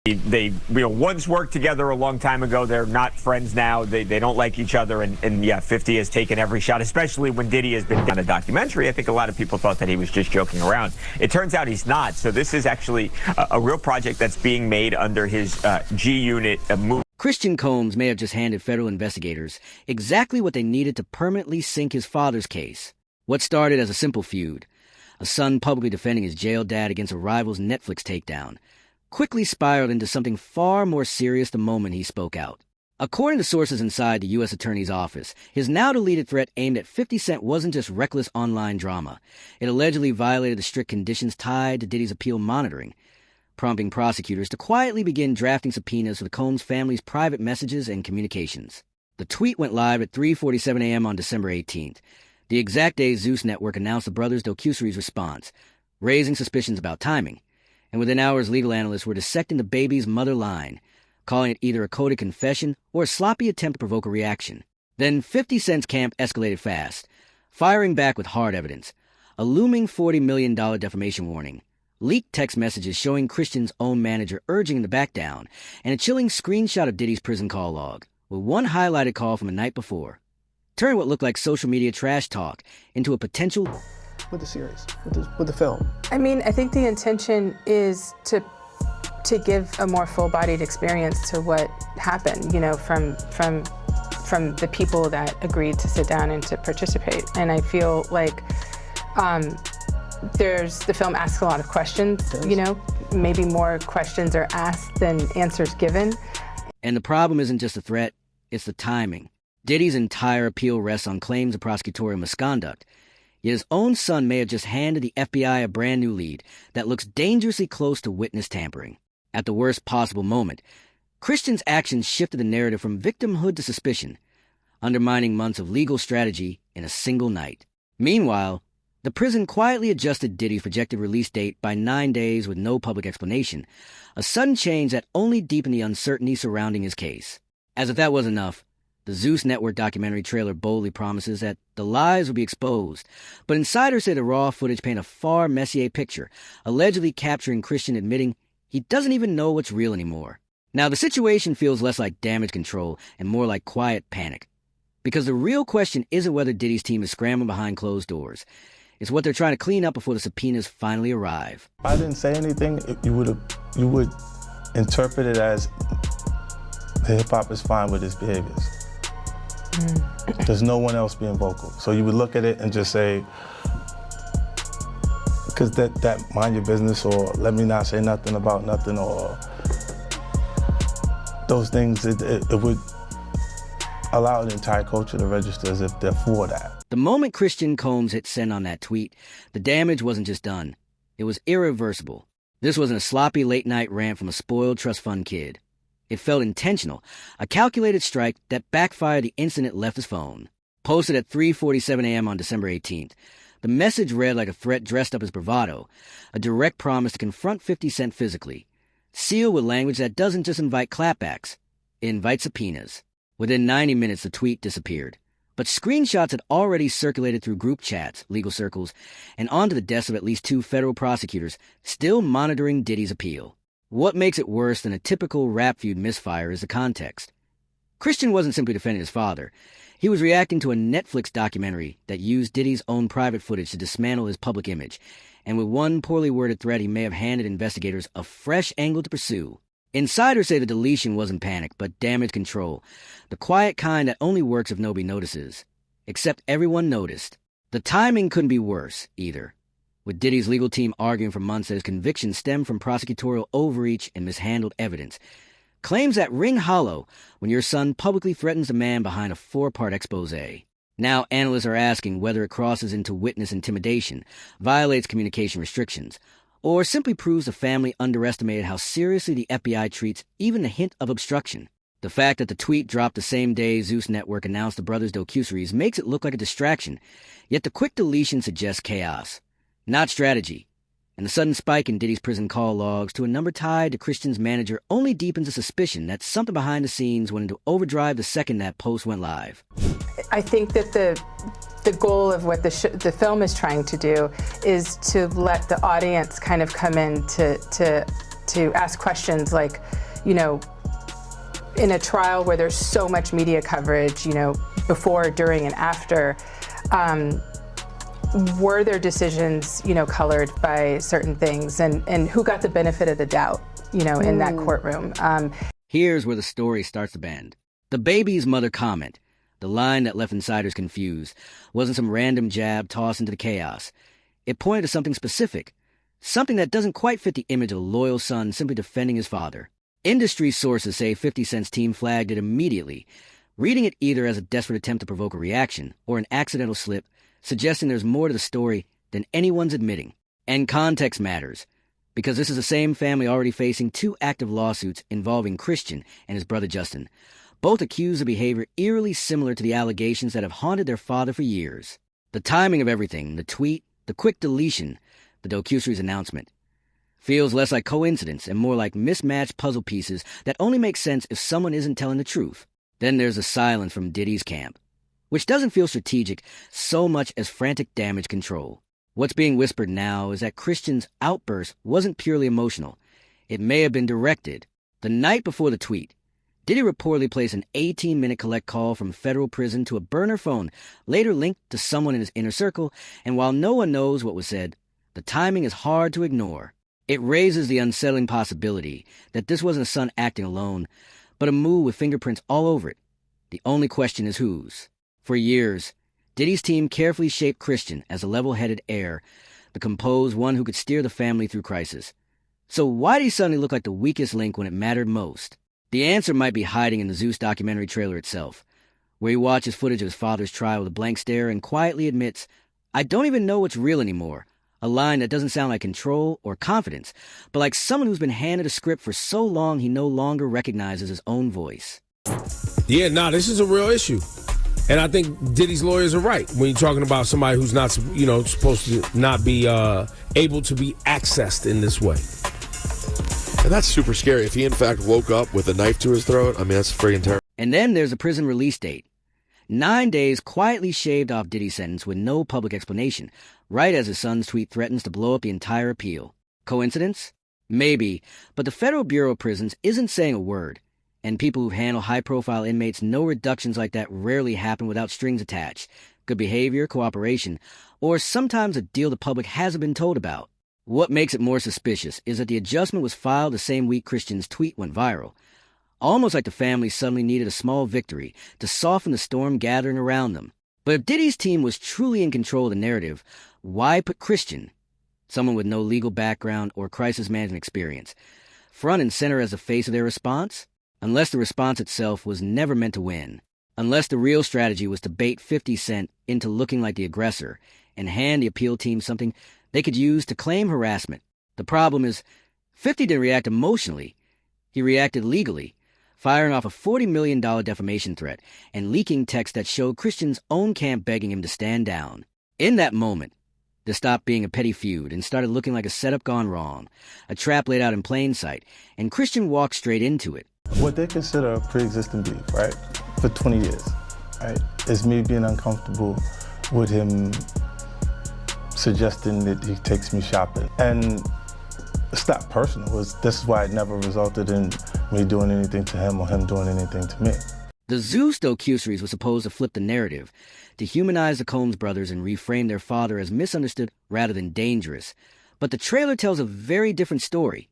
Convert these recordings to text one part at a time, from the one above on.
They once worked together a long time ago. They're not friends now. They don't like each other. And yeah, 50 has taken every shot, especially when Diddy has been on a documentary. I think a lot of people thought that he was just joking around. It turns out he's not. So this is actually a real project that's being made under his G-Unit move. Christian Combs may have just handed federal investigators exactly what they needed to permanently sink his father's case. What started as a simple feud, a son publicly defending his jailed dad against a rival's Netflix takedown, quickly spiraled into something far more serious the moment he spoke out. According to sources inside the U.S. Attorney's office, his now-deleted threat aimed at 50 Cent wasn't just reckless online drama. It allegedly violated the strict conditions tied to Diddy's appeal monitoring, prompting prosecutors to quietly begin drafting subpoenas for the Combs family's private messages and communications. The tweet went live at 3:47 a.m. on December 18th, the exact day Zeus Network announced the brothers Docusery's response, raising suspicions about timing. And within hours, legal analysts were dissecting the baby's mother line, calling it either a coded confession or a sloppy attempt to provoke a reaction. Then 50 Cent's camp escalated fast, firing back with hard evidence, a looming $40 million defamation warning, leaked text messages showing Christian's own manager urging him to back down, and a chilling screenshot of Diddy's prison call log, with one highlighted call from the night before, turning what looked like social media trash talk into a potential with the series, with the film? I mean, I think the intention is to give a more full-bodied experience to what happened, you know, from the people that agreed to sit down and to participate. And I feel like the film asks a lot of questions, you know, maybe more questions are asked than answers given. And the problem isn't just the threat, it's the timing. Diddy's entire appeal rests on claims of prosecutorial misconduct. Yet his own son may have just handed the FBI a brand new lead that looks dangerously close to witness tampering. At the worst possible moment, Christian's actions shifted the narrative from victimhood to suspicion, undermining months of legal strategy in a single night. Meanwhile, the prison quietly adjusted Diddy's projected release date by 9 days with no public explanation, a sudden change that only deepened the uncertainty surrounding his case. As if that wasn't enough, the Zeus Network documentary trailer boldly promises that the lies will be exposed, but insiders say the raw footage paint a far messier picture, allegedly capturing Christian admitting he doesn't even know what's real anymore. Now, the situation feels less like damage control and more like quiet panic, because the real question isn't whether Diddy's team is scrambling behind closed doors. It's what they're trying to clean up before the subpoenas finally arrive. If I didn't say anything, you would interpret it as the hip-hop is fine with his behaviors. There's no one else being vocal. So you would look at it and just say, because that mind your business, or let me not say nothing about nothing, or those things, it would allow the entire culture to register as if they're for that. The moment Christian Combs hit send on that tweet, the damage wasn't just done. It was irreversible. This wasn't a sloppy late-night rant from a spoiled trust fund kid. It felt intentional, a calculated strike that backfired the instant it left his phone. Posted at 3:47 a.m. on December 18th, the message read like a threat dressed up as bravado, a direct promise to confront 50 Cent physically, sealed with language that doesn't just invite clapbacks, it invites subpoenas. Within 90 minutes, the tweet disappeared. But screenshots had already circulated through group chats, legal circles, and onto the desks of at least 2 federal prosecutors still monitoring Diddy's appeal. What makes it worse than a typical rap feud misfire is the context. Christian wasn't simply defending his father. He was reacting to a Netflix documentary that used Diddy's own private footage to dismantle his public image, and with one poorly worded threat he may have handed investigators a fresh angle to pursue. Insiders say the deletion wasn't panic, but damage control, the quiet kind that only works if nobody notices. Except everyone noticed. The timing couldn't be worse, either, with Diddy's legal team arguing for months that his convictions stem from prosecutorial overreach and mishandled evidence. Claims that ring hollow when your son publicly threatens the man behind a 4-part expose. Now analysts are asking whether it crosses into witness intimidation, violates communication restrictions, or simply proves the family underestimated how seriously the FBI treats even a hint of obstruction. The fact that the tweet dropped the same day Zeus Network announced the brothers Docuseries makes it look like a distraction, yet the quick deletion suggests chaos, not strategy. And the sudden spike in Diddy's prison call logs to a number tied to Christian's manager only deepens the suspicion that something behind the scenes went into overdrive the second that post went live. I think that the goal of what the film is trying to do is to let the audience kind of come in to to ask questions like, you know, in a trial where there's so much media coverage, you know, before, during, and after, were their decisions, you know, colored by certain things, and who got the benefit of the doubt, you know, in that courtroom? Here's where the story starts to bend. The baby's mother comment, the line that left insiders confused, wasn't some random jab tossed into the chaos. It pointed to something specific, something that doesn't quite fit the image of a loyal son simply defending his father. Industry sources say 50 Cent's team flagged it immediately, reading it either as a desperate attempt to provoke a reaction or an accidental slip, suggesting there's more to the story than anyone's admitting. And context matters, because this is the same family already facing 2 active lawsuits involving Christian and his brother Justin, both accused of behavior eerily similar to the allegations that have haunted their father for years. The timing of everything, the tweet, the quick deletion, the docuseries announcement, feels less like coincidence and more like mismatched puzzle pieces that only make sense if someone isn't telling the truth. Then there's the silence from Diddy's camp, which doesn't feel strategic so much as frantic damage control. What's being whispered now is that Christian's outburst wasn't purely emotional. It may have been directed. The night before the tweet, Diddy reportedly placed an 18-minute collect call from federal prison to a burner phone, later linked to someone in his inner circle, and while no one knows what was said, the timing is hard to ignore. It raises the unsettling possibility that this wasn't a son acting alone, but a move with fingerprints all over it. The only question is whose. For years, Diddy's team carefully shaped Christian as a level-headed heir, the composed one who could steer the family through crisis. So why did he suddenly look like the weakest link when it mattered most? The answer might be hiding in the Zeus documentary trailer itself, where he watches footage of his father's trial with a blank stare and quietly admits, "I don't even know what's real anymore," a line that doesn't sound like control or confidence, but like someone who's been handed a script for so long he no longer recognizes his own voice. Yeah, this is a real issue. And I think Diddy's lawyers are right when you're talking about somebody who's not, you know, supposed to not be able to be accessed in this way. And that's super scary. If he, in fact, woke up with a knife to his throat, I mean, that's friggin' terrible. And then there's a prison release date. 9 days quietly shaved off Diddy's sentence with no public explanation, right as his son's tweet threatens to blow up the entire appeal. Coincidence? Maybe, but the Federal Bureau of Prisons isn't saying a word. And people who handle high-profile inmates know reductions like that rarely happen without strings attached, good behavior, cooperation, or sometimes a deal the public hasn't been told about. What makes it more suspicious is that the adjustment was filed the same week Christian's tweet went viral, almost like the family suddenly needed a small victory to soften the storm gathering around them. But if Diddy's team was truly in control of the narrative, why put Christian, someone with no legal background or crisis management experience, front and center as the face of their response? Unless the response itself was never meant to win. Unless the real strategy was to bait 50 Cent into looking like the aggressor and hand the appeal team something they could use to claim harassment. The problem is, 50 didn't react emotionally. He reacted legally, firing off a $40 million defamation threat and leaking text that showed Christian's own camp begging him to stand down. In that moment, this stopped being a petty feud and started looking like a setup gone wrong, a trap laid out in plain sight, and Christian walked straight into it. What they consider a pre-existing beef, right, for 20 years, right, is me being uncomfortable with him suggesting that he takes me shopping. And it's not personal. This is why it never resulted in me doing anything to him or him doing anything to me. The Zeus docuseries was supposed to flip the narrative, to humanize the Combs brothers and reframe their father as misunderstood rather than dangerous. But the trailer tells a very different story.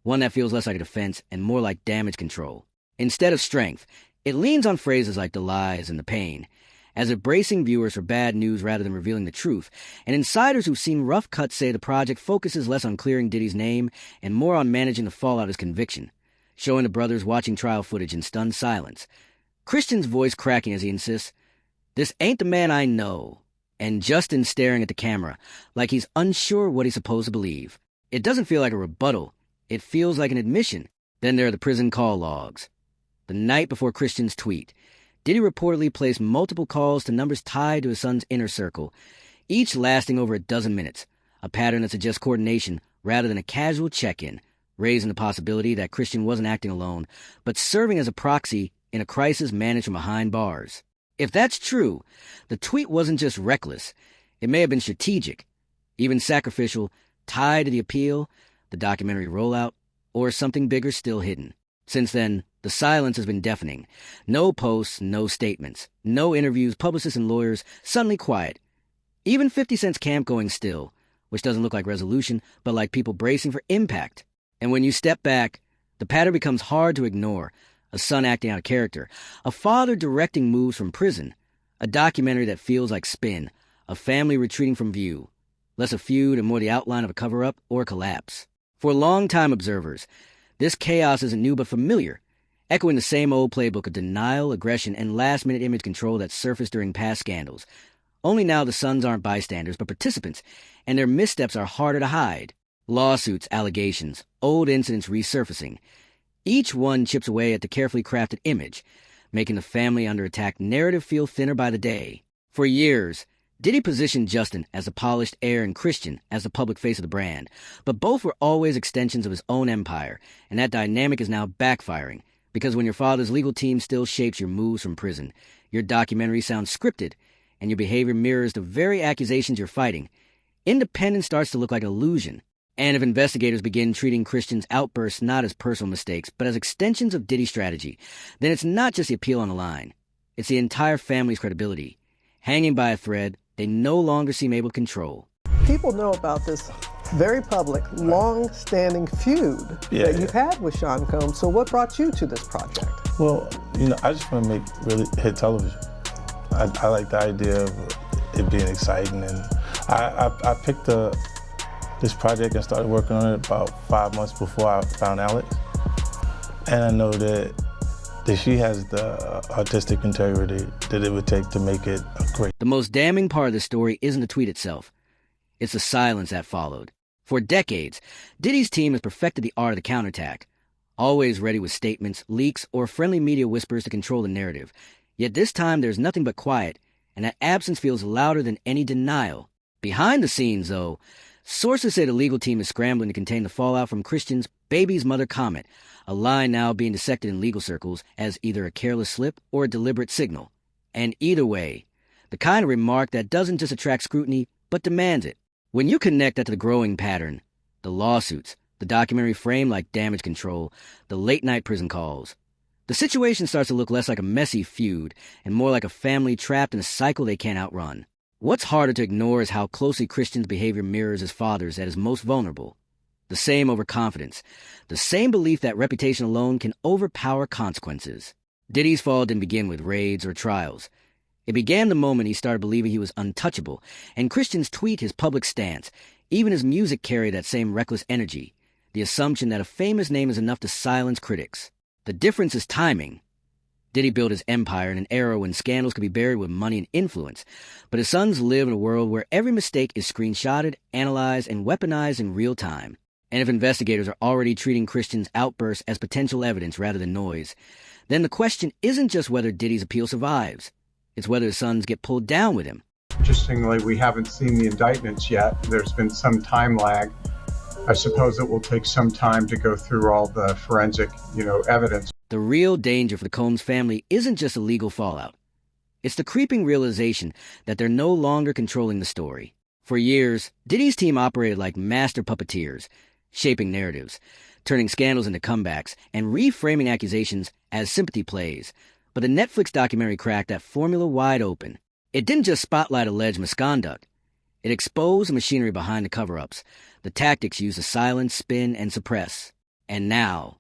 One that feels less like a defense and more like damage control. Instead of strength, it leans on phrases like the lies and the pain, as if bracing viewers for bad news rather than revealing the truth, and insiders who've seen rough cuts say the project focuses less on clearing Diddy's name and more on managing the fallout of his conviction, showing the brothers watching trial footage in stunned silence. Christian's voice cracking as he insists, "This ain't the man I know," and Justin staring at the camera like he's unsure what he's supposed to believe. It doesn't feel like a rebuttal. It feels like an admission. Then there are the prison call logs. The night before Christian's tweet, Diddy reportedly placed multiple calls to numbers tied to his son's inner circle, each lasting over a dozen minutes, a pattern that suggests coordination rather than a casual check-in, raising the possibility that Christian wasn't acting alone, but serving as a proxy in a crisis managed from behind bars. If that's true, the tweet wasn't just reckless. It may have been strategic, even sacrificial, tied to the appeal, the documentary rollout, or something bigger still hidden. Since then, the silence has been deafening. No posts, no statements, no interviews, publicists and lawyers, suddenly quiet. Even 50 Cent's camp going still, which doesn't look like resolution, but like people bracing for impact. And when you step back, the pattern becomes hard to ignore. A son acting out of character, a father directing moves from prison, a documentary that feels like spin, a family retreating from view. Less a feud and more the outline of a cover-up or a collapse. For long-time observers, this chaos isn't new but familiar, echoing the same old playbook of denial, aggression, and last-minute image control that surfaced during past scandals. Only now the sons aren't bystanders but participants, and their missteps are harder to hide. Lawsuits, allegations, old incidents resurfacing. Each one chips away at the carefully crafted image, making the family under attack narrative feel thinner by the day. For years, Diddy positioned Justin as a polished heir and Christian as the public face of the brand, but both were always extensions of his own empire, and that dynamic is now backfiring, because when your father's legal team still shapes your moves from prison, your documentary sounds scripted, and your behavior mirrors the very accusations you're fighting, independence starts to look like an illusion. And if investigators begin treating Christian's outbursts not as personal mistakes, but as extensions of Diddy's strategy, then it's not just the appeal on the line. It's the entire family's credibility. Hanging by a thread they no longer seem able to control. People know about this very public, long-standing feud that you've had with Sean Combs. So what brought you to this project? Well, I just want to make really hit television. I like the idea of it being exciting, and I picked this project and started working on it about 5 months before I found Alex. And I know that she has the artistic integrity that it would take to make it a great. The most damning part of the story isn't the tweet itself. It's the silence that followed. For decades, Diddy's team has perfected the art of the counterattack, always ready with statements, leaks, or friendly media whispers to control the narrative. Yet this time there's nothing but quiet, and that absence feels louder than any denial. Behind the scenes, though, sources say the legal team is scrambling to contain the fallout from Christian's baby's mother comment, a line now being dissected in legal circles as either a careless slip or a deliberate signal. And either way, the kind of remark that doesn't just attract scrutiny, but demands it. When you connect that to the growing pattern, the lawsuits, the documentary framed like damage control, the late-night prison calls, the situation starts to look less like a messy feud and more like a family trapped in a cycle they can't outrun. What's harder to ignore is how closely Christian's behavior mirrors his father's at his most vulnerable. The same overconfidence, the same belief that reputation alone can overpower consequences. Diddy's fall didn't begin with raids or trials. It began the moment he started believing he was untouchable, and Christian's tweet his public stance, even his music carried that same reckless energy, the assumption that a famous name is enough to silence critics. The difference is timing. Diddy built his empire in an era when scandals could be buried with money and influence, but his sons live in a world where every mistake is screenshotted, analyzed, and weaponized in real time. And if investigators are already treating Christian's outbursts as potential evidence rather than noise, then the question isn't just whether Diddy's appeal survives. It's whether his sons get pulled down with him. Interestingly, we haven't seen the indictments yet. There's been some time lag. I suppose it will take some time to go through all the forensic, evidence. The real danger for the Combs family isn't just a legal fallout. It's the creeping realization that they're no longer controlling the story. For years, Diddy's team operated like master puppeteers, shaping narratives, turning scandals into comebacks, and reframing accusations as sympathy plays. But the Netflix documentary cracked that formula wide open. It didn't just spotlight alleged misconduct. It exposed the machinery behind the cover-ups, the tactics used to silence, spin, and suppress. And now,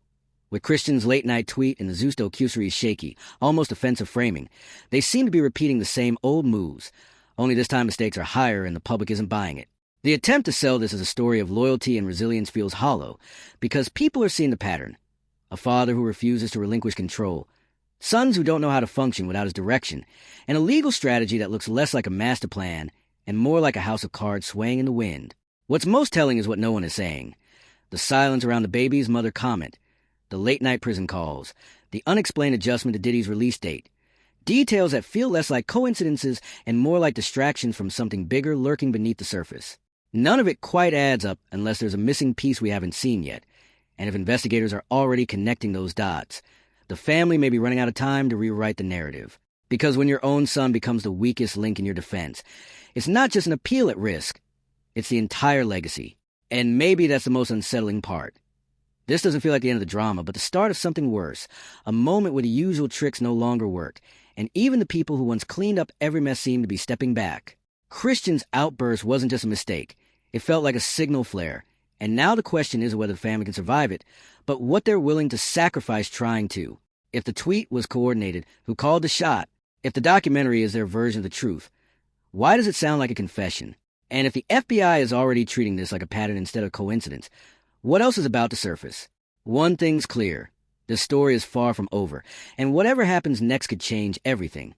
with Christian's late-night tweet and the Zusto Cusery's shaky, almost offensive framing, they seem to be repeating the same old moves, only this time the stakes are higher and the public isn't buying it. The attempt to sell this as a story of loyalty and resilience feels hollow, because people are seeing the pattern. A father who refuses to relinquish control, sons who don't know how to function without his direction, and a legal strategy that looks less like a master plan and more like a house of cards swaying in the wind. What's most telling is what no one is saying. The silence around the baby's mother comment, the late-night prison calls, the unexplained adjustment to Diddy's release date. Details that feel less like coincidences and more like distractions from something bigger lurking beneath the surface. None of it quite adds up unless there's a missing piece we haven't seen yet. And if investigators are already connecting those dots, the family may be running out of time to rewrite the narrative. Because when your own son becomes the weakest link in your defense, it's not just an appeal at risk, it's the entire legacy. And maybe that's the most unsettling part. This doesn't feel like the end of the drama, but the start of something worse. A moment where the usual tricks no longer work, and even the people who once cleaned up every mess seem to be stepping back. Christian's outburst wasn't just a mistake. It felt like a signal flare. And now the question isn't whether the family can survive it, but what they're willing to sacrifice trying to. If the tweet was coordinated, who called the shot? If the documentary is their version of the truth, why does it sound like a confession? And if the FBI is already treating this like a pattern instead of coincidence, what else is about to surface? One thing's clear. This story is far from over, and whatever happens next could change everything.